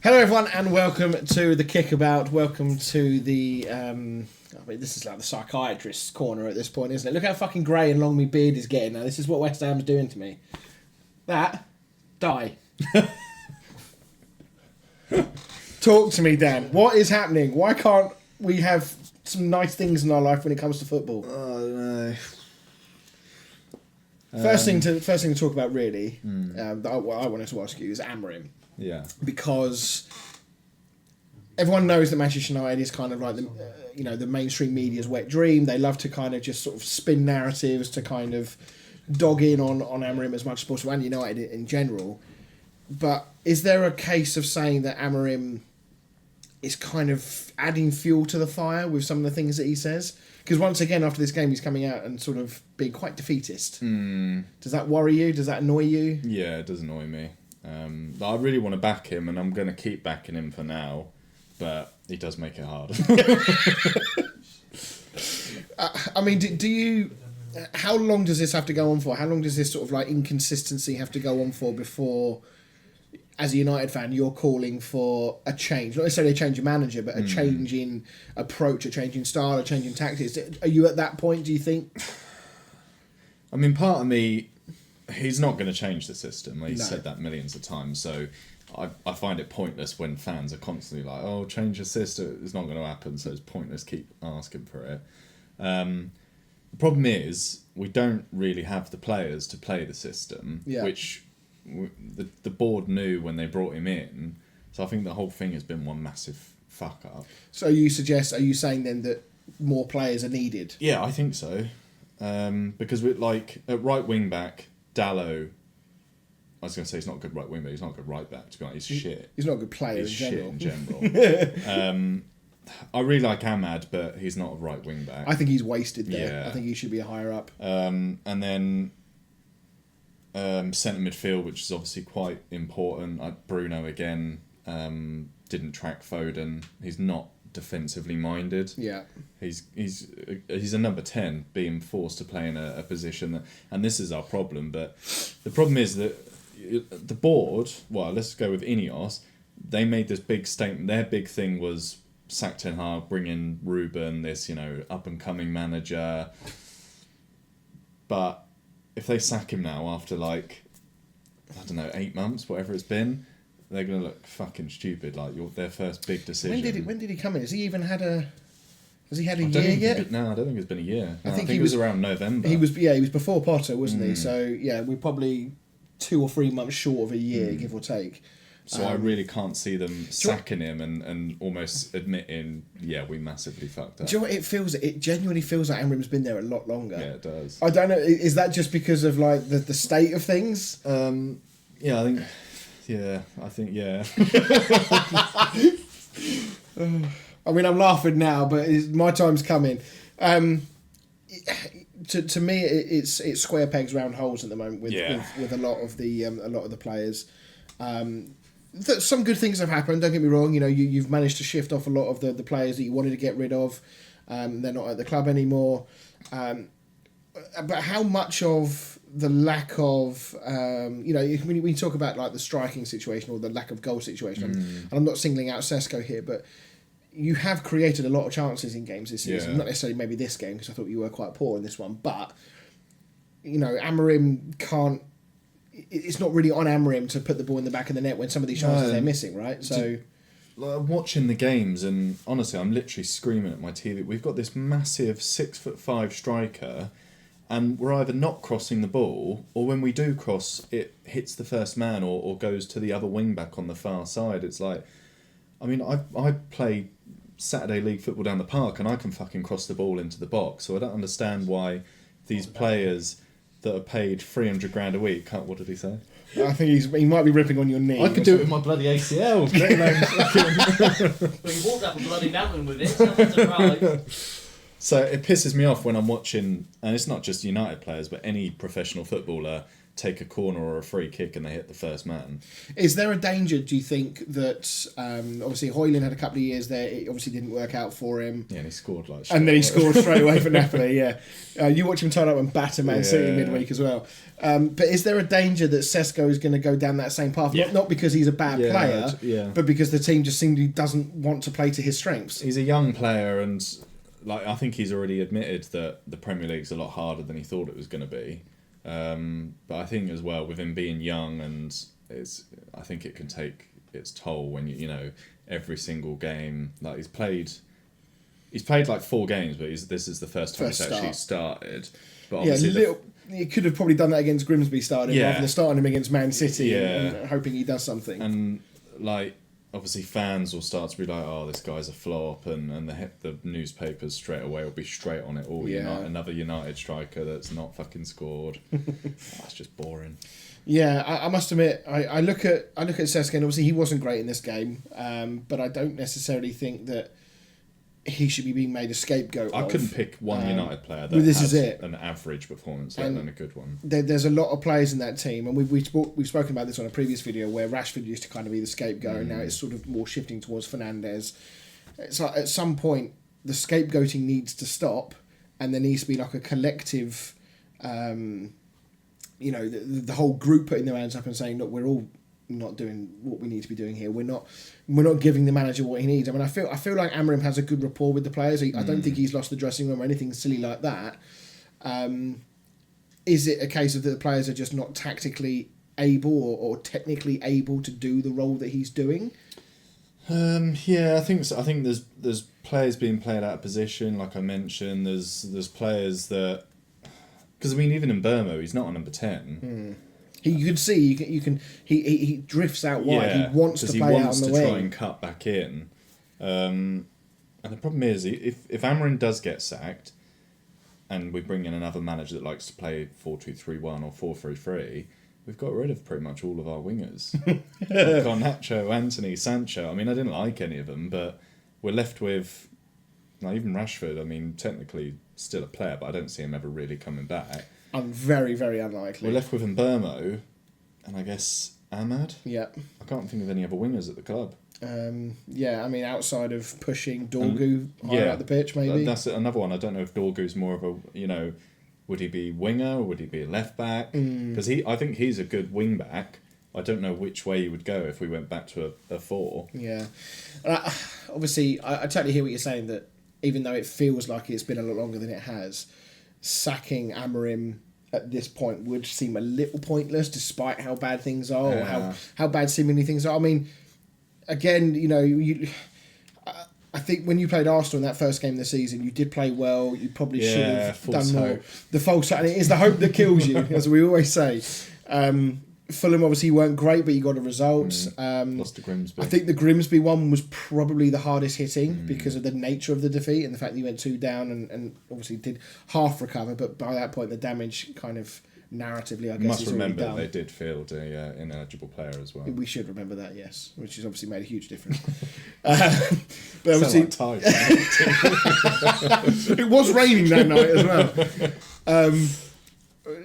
Hello everyone and welcome to the Kickabout. Welcome to the this is like the psychiatrist's corner at this point, isn't it? Look how fucking grey and long my beard is getting now. This is what West Ham's doing to me. Die. Talk to me, Dan. What is happening? Why can't we have some nice things in our life when it comes to football? Oh, I don't know. First thing to talk about really, what I wanted to ask you is Amorim. Yeah. Because everyone knows that Manchester United is kind of like the mainstream media's wet dream. They love to kind of just sort of spin narratives to kind of dog in on Amorim as much as possible, and United in general. But is there a case of saying that Amorim is kind of adding fuel to the fire with some of the things that he says? Because once again, after this game, he's coming out and sort of being quite defeatist. Does that worry you? Does that annoy you? Yeah, it does annoy me. I really want to back him, and I'm going to keep backing him for now, but he does make it hard. I mean, do you... How long does this have to go on for? How long does this sort of like inconsistency have to go on for before, as a United fan, you're calling for a change? Not necessarily a change of manager, but a change in approach, a change in style, a change in tactics. Are you at that point, do you think? I mean, part of me... He's not going to change the system. He's No. said that millions of times. So I find it pointless when fans are constantly like, oh, change the system. It's not going to happen, so it's pointless keep asking for it. The problem is we don't really have the players to play the system, which the board knew when they brought him in. So I think the whole thing has been one massive fuck up. So are you saying then that more players are needed? Yeah, I think so. Because we're like at right wing back, Dallo, I was going to say he's not a good right wing back, he's not a good right back, to be honest, he's shit. He's not a good player He's in general. shit in general. I really like Ahmad, but he's not a right wing back. I think he's wasted there. Yeah. I think he should be a higher up. And then centre midfield, which is obviously quite important. Bruno again didn't track Foden. He's not defensively minded. Yeah. He's a number 10 being forced to play in a position that, and this is our problem, but the problem is that the board, well, let's go with Ineos, they made this big statement. Their big thing was sack Ten Hag, bring in Ruben, this up and coming manager. But if they sack him now after 8 months, whatever it's been, they're going to look fucking stupid. Like their first big decision. When did he come in? Has he even had a? Has he had a I don't year think yet? No, I don't think it's been a year. No, I think it was around November. He was before Potter, wasn't he? So yeah, we're probably 2 or 3 months short of a year, give or take. So I really can't see them sacking him and almost admitting, yeah, we massively fucked up. Do you know what it feels? It genuinely feels like Amorim's been there a lot longer. Yeah, it does. I don't know. Is that just because of like the state of things? Yeah, I think. Yeah, I mean, I'm laughing now, but my time's coming. To me, it's square pegs, round holes at the moment with a lot of the players. Some good things have happened. Don't get me wrong. You've managed to shift off a lot of the players that you wanted to get rid of. They're not at the club anymore. But how much of the lack of when you talk about like the striking situation or the lack of goal situation, and I'm not singling out Sesko here, but you have created a lot of chances in games this season. Not necessarily maybe this game, because I thought you were quite poor in this one, but Amorim can't. It's not really on Amorim to put the ball in the back of the net when some of these chances they're missing, right? So I'm watching the games, and honestly, I'm literally screaming at my TV. We've got this massive 6'5" striker, and we're either not crossing the ball, or when we do cross, it hits the first man or goes to the other wing back on the far side. It's like, I mean, I play Saturday League football down the park, and I can fucking cross the ball into the box. So I don't understand why these players that are paid 300 grand a week can't. What did he say? I think he might be ripping on your knee. I could do it with my bloody ACL. Well, you walked up a bloody mountain with it, so I'm not surprised. So it pisses me off when I'm watching, and it's not just United players, but any professional footballer take a corner or a free kick and they hit the first man. Is there a danger, do you think, that obviously Højlund had a couple of years there, it obviously didn't work out for him. Yeah, and he scored and then he scored straight away for Napoli, yeah. You watch him turn up and batter Man City midweek as well. But is there a danger that Sesko is going to go down that same path? Yeah. Not because he's a bad player, but because the team just simply doesn't want to play to his strengths. He's a young player, and I think he's already admitted that the Premier League's a lot harder than he thought it was going to be. But I think as well, with him being young, and I think it can take its toll when you know every single game. Like he's played like 4 games, but this is the first time he's actually started. But obviously he could have probably done that against Grimsby, rather than starting him against Man City and hoping he does something. And obviously fans will start to be like, oh, this guy's a flop, and the newspapers straight away will be straight on it. Oh, another United striker that's not fucking scored. That's just boring. Yeah, I must admit, I look at Sesko, and obviously he wasn't great in this game, but I don't necessarily think that he should be being made a scapegoat. I couldn't pick one United player that has an average performance, let alone a good one. There's a lot of players in that team, and we've spoken about this on a previous video where Rashford used to kind of be the scapegoat, and now it's sort of more shifting towards Fernandes. It's like at some point the scapegoating needs to stop, and there needs to be like a collective, the whole group putting their hands up and saying, look, we're all not doing what we need to be doing here. We're not giving the manager what he needs. I mean, I feel like Amorim has a good rapport with the players. I don't think he's lost the dressing room or anything silly like that. Is it a case of that the players are just not tactically able or technically able to do the role that he's doing? Yeah, I think so. I think there's players being played out of position, like I mentioned. There's players that, because I mean, even in Burma, he's not a number 10. You could see he drifts out wide. He wants to play out on the wing. He wants to try and cut back in. And the problem is, if Amorim does get sacked, and we bring in another manager that likes to play 4-2-3-1 or 4-3-3, we've got rid of pretty much all of our wingers. Garnacho, Anthony, Sancho. I mean, I didn't like any of them, but we're left with, even Rashford. I mean, technically still a player, but I don't see him ever really coming back. I'm very, very unlikely. We're left with Mbermo, and I guess Ahmad. Yeah. I can't think of any other wingers at the club. I mean, outside of pushing Dorgu higher up the pitch, maybe. That's another one. I don't know if Dorgu's more of a, would he be winger or would he be a left back? Because I think he's a good wing back. I don't know which way he would go if we went back to a 4. Yeah. Obviously, I totally hear what you're saying, that even though it feels like it's been a lot longer than it has, sacking Amorim at this point would seem a little pointless, despite how bad things are or how bad seemingly things are. I mean, again, I think when you played Arsenal in that first game of the season, you did play well. You probably should have done more. Hope. The false hope, and it is the hope that kills you, as we always say. Fulham obviously weren't great, but you got a result. Lost to Grimsby. I think the Grimsby one was probably the hardest hitting because of the nature of the defeat and the fact that you went 2 down and obviously did half recover, but by that point the damage kind of narratively, I guess, must is remember already done. They did field a ineligible player as well. We should remember that, yes, which has obviously made a huge difference. But obviously, like it was raining that night as well.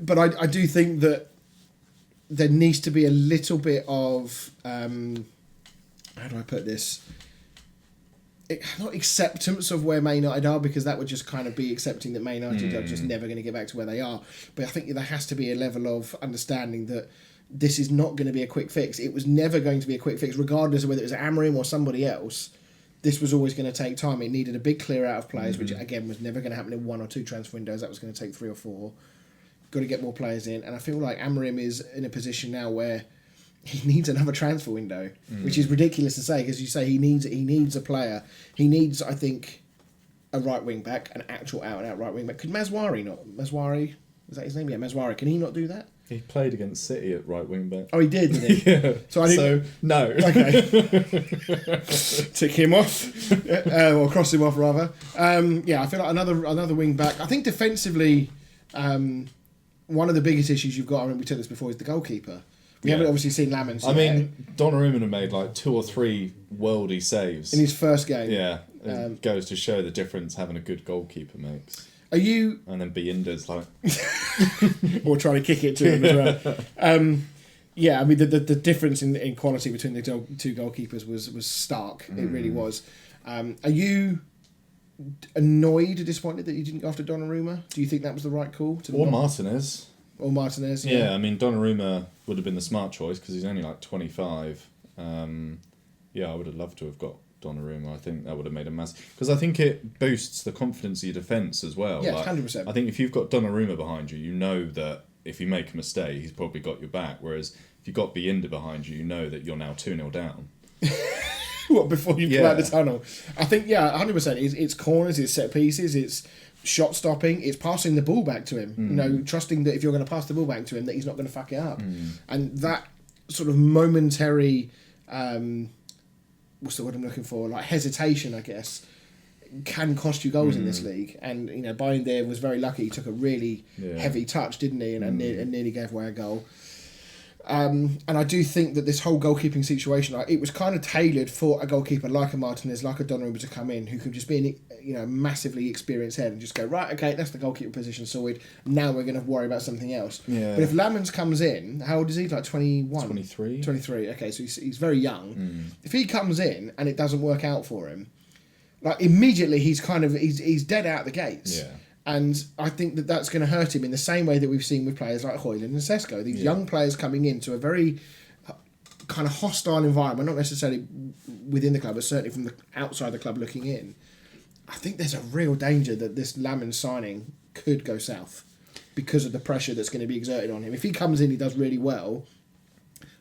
But I do think that there needs to be a little bit of how do I put this? Not acceptance of where Man United are, because that would just kind of be accepting that Man United are just never going to get back to where they are. But I think there has to be a level of understanding that this is not going to be a quick fix. It was never going to be a quick fix, regardless of whether it was Amorim or somebody else. This was always going to take time. It needed a big clear out of players, which again was never going to happen in 1 or 2 transfer windows. That was going to take 3 or 4. Got to get more players in, and I feel like Amorim is in a position now where he needs another transfer window, which is ridiculous to say, because you say he needs a player. He needs, I think, a right wing back, an actual out and out right wing back. Could Mazwari, is that his name? Yeah, Mazwari. Can he not do that? He played against City at right wing back. Oh, he did, didn't he? Yeah. So no. Okay. Tick him off, or cross him off rather. I feel like another wing back. I think defensively, one of the biggest issues you've got, I mean, we said this before, is the goalkeeper. We haven't obviously seen Lamens. I mean, Donnarumma made like 2 or 3 worldy saves in his first game. Yeah, it goes to show the difference having a good goalkeeper makes. Are you? And then Bienda's like, or trying to kick it to him as well. Yeah, I mean the difference in quality between the two goalkeepers was stark. It really was. Are you annoyed or disappointed that you didn't go after Donnarumma? Do you think that was the right call? Or Martinez. Or Martinez, yeah. I mean, Donnarumma would have been the smart choice because he's only like 25. Yeah, I would have loved to have got Donnarumma. I think that would have made a massive... Because I think it boosts the confidence of your defence as well. Yeah, 100%. I think if you've got Donnarumma behind you, you know that if you make a mistake, he's probably got your back. Whereas if you've got Bienda behind you, you know that you're now 2-0 down. What, before you come out the tunnel? I think, 100%. It's corners, it's set pieces, it's shot stopping, it's passing the ball back to him. You know, trusting that if you're going to pass the ball back to him, that he's not going to fuck it up. And that sort of momentary, what's the word I'm looking for? Like hesitation, I guess, can cost you goals in this league. And you know, Binder was very lucky. He took a really heavy touch, didn't he? And nearly gave away a goal. And I do think that this whole goalkeeping situation, like, it was kind of tailored for a goalkeeper like a Martinez, like a Donnarumma to come in, who can just be a massively experienced head and just go, right, okay, that's the goalkeeper position sorted. Now we're going to worry about something else. Yeah. But if Lamens comes in, how old is he? Like 21? 23. 23, okay, so he's very young. If he comes in and it doesn't work out for him, like immediately he's dead out the gates. Yeah. And I think that that's going to hurt him in the same way that we've seen with players like Højlund and Sesko. These young players coming into a very kind of hostile environment, not necessarily within the club, but certainly from the outside the club looking in. I think there's a real danger that this Lamens signing could go south because of the pressure that's going to be exerted on him. If he comes in, he does really well.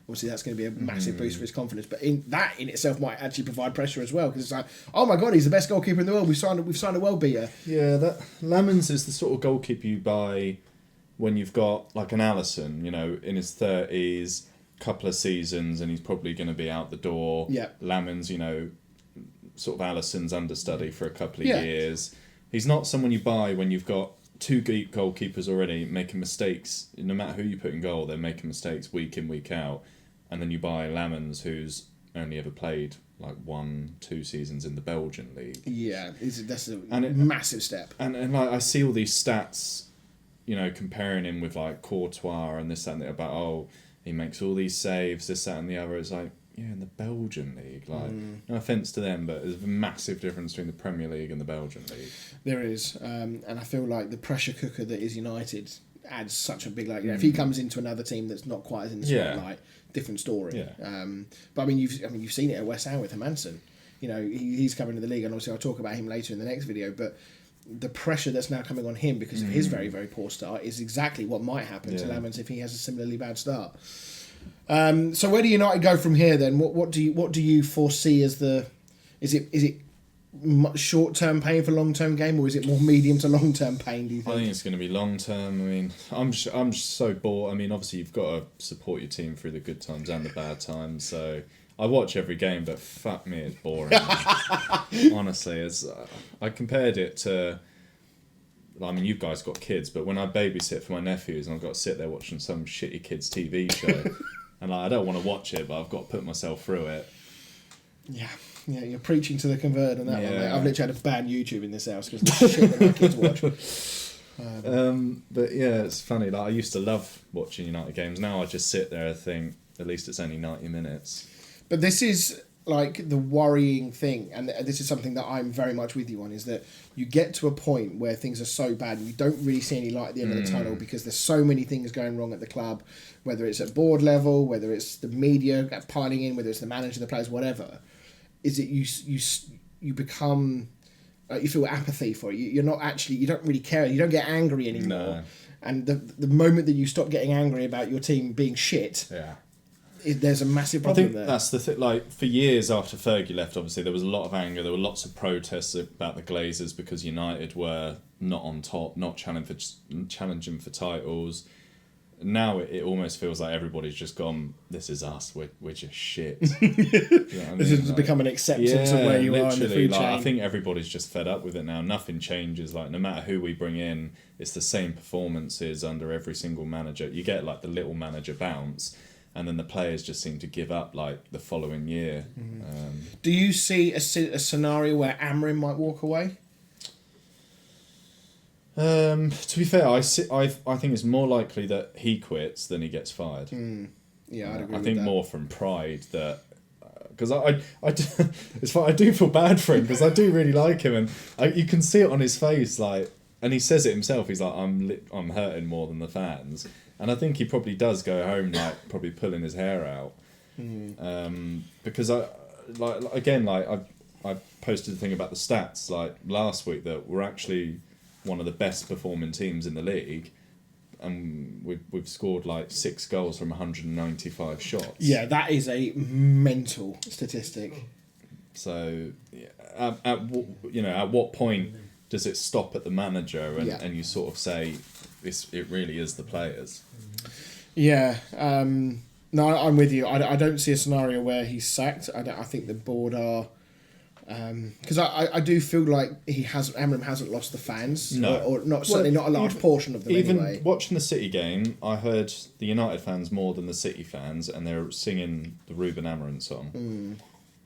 Obviously, that's going to be a massive boost for his confidence. But in itself might actually provide pressure as well, because it's like, oh my god, he's the best goalkeeper in the world. We've signed a world beater. Yeah, that Lamens is the sort of goalkeeper you buy when you've got like an Alisson, you know, in his 30s, couple of seasons, and he's probably going to be out the door. Yeah. Lamens, you know, sort of Alisson's understudy for a couple of years. He's not someone you buy when you've got 2 goalkeepers already making mistakes. No matter who you put in goal, they're making mistakes week in, week out. And then you buy Lamens, who's only ever played like 1-2 seasons in the Belgian league. Yeah, that's a massive step. And like, I see all these stats, you know, comparing him with like Courtois and this, that, and the about, oh, he makes all these saves, this, that, and the other. It's like, yeah, in the Belgian league. Like, no offence to them, but there's a massive difference between the Premier League and the Belgian league. There is. And I feel like the pressure cooker that is United adds such a big, like, you know, if he comes into another team that's not quite as in the spotlight, different story. Yeah. But I mean, you've seen it at West Ham with Hermansen. You know, he's coming to the league, and obviously I'll talk about him later in the next video. But the pressure that's now coming on him because of his very, very poor start is exactly what might happen to Lamens if he has a similarly bad start. So where do United go from here then? What do you foresee as the? Is it short term pain for long term game, or is it more medium to long term pain? Do you think? I think it's going to be long term. I mean, I'm so bored. I mean, obviously you've got to support your team through the good times and the bad times. So I watch every game, but fuck me, it's boring. Honestly, it's I compared it to. I mean, you guys got kids, but when I babysit for my nephews and I've got to sit there watching some shitty kids' TV show, and like, I don't want to watch it, but I've got to put myself through it. Yeah, you're preaching to the converted on that one, mate. I've literally had to ban YouTube in this house because the shit that my kids watch. But yeah, it's funny. Like, I used to love watching United games. Now I just sit there and think, at least it's only 90 minutes. But this is like the worrying thing, and this is something that I'm very much with you on, is that you get to a point where things are so bad and you don't really see any light at the end of the tunnel because there's so many things going wrong at the club, whether it's at board level, whether it's the media piling in, whether it's the manager, the players, whatever. Is it you become you feel apathy for it. You don't really care. You don't get angry anymore. No. And the moment that you stop getting angry about your team being shit, there's a massive problem there. That's the thing. Like, for years after Fergie left, obviously there was a lot of anger. There were lots of protests about the Glazers because United were not on top, not challenging for titles. Now it almost feels like everybody's just gone, this is us, we're just shit. You know what I mean? This has become an acceptance of where you are in the food chain. I think everybody's just fed up with it now. Nothing changes. Like, no matter who we bring in, it's the same performances under every single manager. You get like the little manager bounce, and then the players just seem to give up like the following year. Do you see a scenario where Amorim might walk away? To be fair, I think it's more likely that he quits than he gets fired. Yeah, I'd agree I think with that. more from pride that. Because it's fine, I do feel bad for him because I do really like him, and you can see it on his face, like, and he says it himself. He's like, I'm hurting more than the fans, and I think he probably does go home like probably pulling his hair out, because I posted a thing about the stats like last week that we're actually one of the best performing teams in the league. And we've scored like 6 goals from 195 shots. Yeah, that is a mental statistic. So, at what point does it stop at the manager and you sort of say it really is the players? Yeah, no, I'm with you. I don't see a scenario where he's sacked. I think the board are. Because I do feel like Amorim hasn't lost the fans, or not, certainly not a large portion of them anyway. Even watching the City game, I heard the United fans more than the City fans, and they were singing the Ruben Amorim song.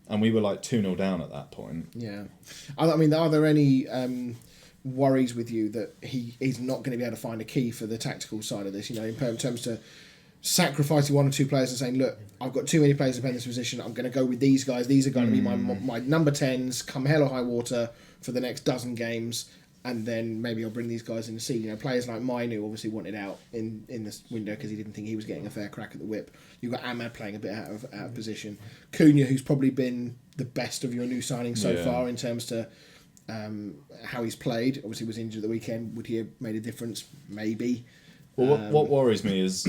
And we were like 2-0 down at that point. Yeah. I mean, are there any worries with you that he's not going to be able to find a key for the tactical side of this, in terms to sacrificing 1 or 2 players and saying, look, I've got too many players to play in this position, I'm going to go with these guys, these are going to be my number 10s, come hell or high water for the next dozen games, and then maybe I'll bring these guys in to see. Players like Mainu obviously wanted out in this window because he didn't think he was getting a fair crack at the whip. You've got Ahmad playing a bit out of position. Cunha, who's probably been the best of your new signings so far in terms to how he's played. Obviously was injured at the weekend. Would he have made a difference? Maybe. Well, what worries me is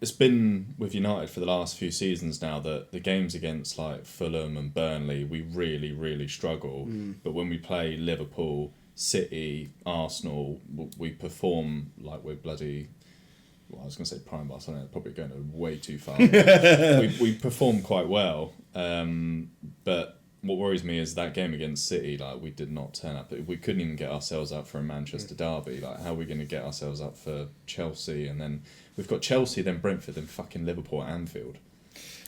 it's been with United for the last few seasons now that the games against like Fulham and Burnley, we really, really struggle. But when we play Liverpool, City, Arsenal, we perform like we're bloody... Well, I was going to say prime Barcelona, probably going way too far. we perform quite well. But what worries me is that game against City, like we did not turn up. We couldn't even get ourselves up for a Manchester derby. Like, how are we going to get ourselves up for Chelsea? And then we've got Chelsea, then Brentford, then fucking Liverpool at Anfield.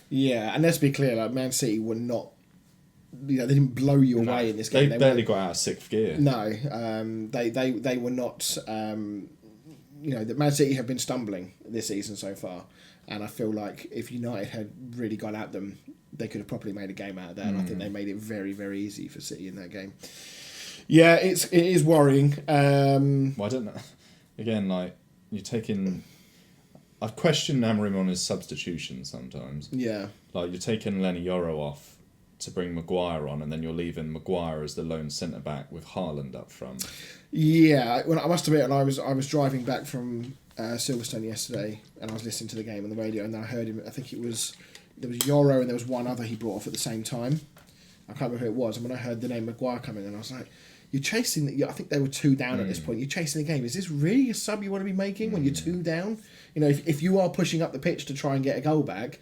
Yeah, and let's be clear, like Man City were not, they didn't blow you away in this game. They barely got out of 6th gear. No, they were not. That Man City have been stumbling this season so far, and I feel like if United had really gone at them, they could have probably made a game out of that. And I think they made it very, very easy for City in that game. Yeah, it is worrying. Well, I don't know. Again, like you're taking. I've questioned Amorim on his substitutions sometimes. Yeah, like you're taking Lenny Yoro off to bring Maguire on, and then you're leaving Maguire as the lone centre back with Haaland up front. Yeah, well, I must admit, and I was driving back from Silverstone yesterday, and I was listening to the game on the radio, and then I heard him. I think there was Yoro and there was one other he brought off at the same time. I can't remember who it was. And when I heard the name Maguire coming in, I was like, "You're chasing I think they were 2 down at this point. You're chasing the game. Is this really a sub you want to be making when you're 2 down? If you are pushing up the pitch to try and get a goal back."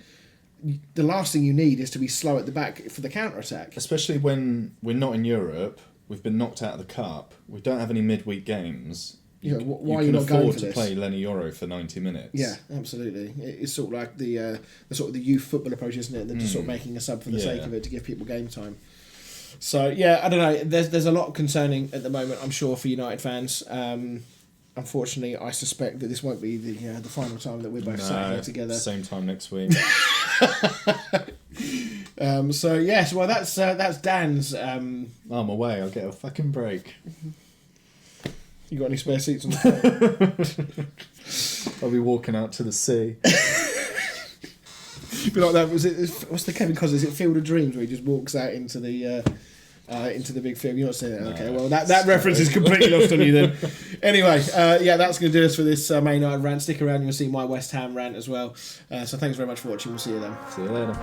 The last thing you need is to be slow at the back for the counter-attack. Especially when we're not in Europe, we've been knocked out of the cup, we don't have any midweek games. Why are you not going for this? You can afford to play Lenny Yoro for 90 minutes. Yeah, absolutely. It's sort of like the youth football approach, isn't it? They're just sort of making a sub for the sake of it to give people game time. So, yeah, I don't know. There's a lot concerning at the moment, I'm sure, for United fans. Unfortunately, I suspect that this won't be the final time that we're both sat here together. Same time next week. So yes, well that's Dan's. I'm away. I'll get a fucking break. You got any spare seats on the phone? I'll be walking out to the sea. Be like that. What's the Kevin Costner? Is it Field of Dreams where he just walks out into the big field? You're not saying that. No, okay, well that reference is completely lost on you then. Anyway, that's going to do us for this Man United rant. Stick around, you'll see my West Ham rant as well. So thanks very much for watching. We'll see you then. See you later.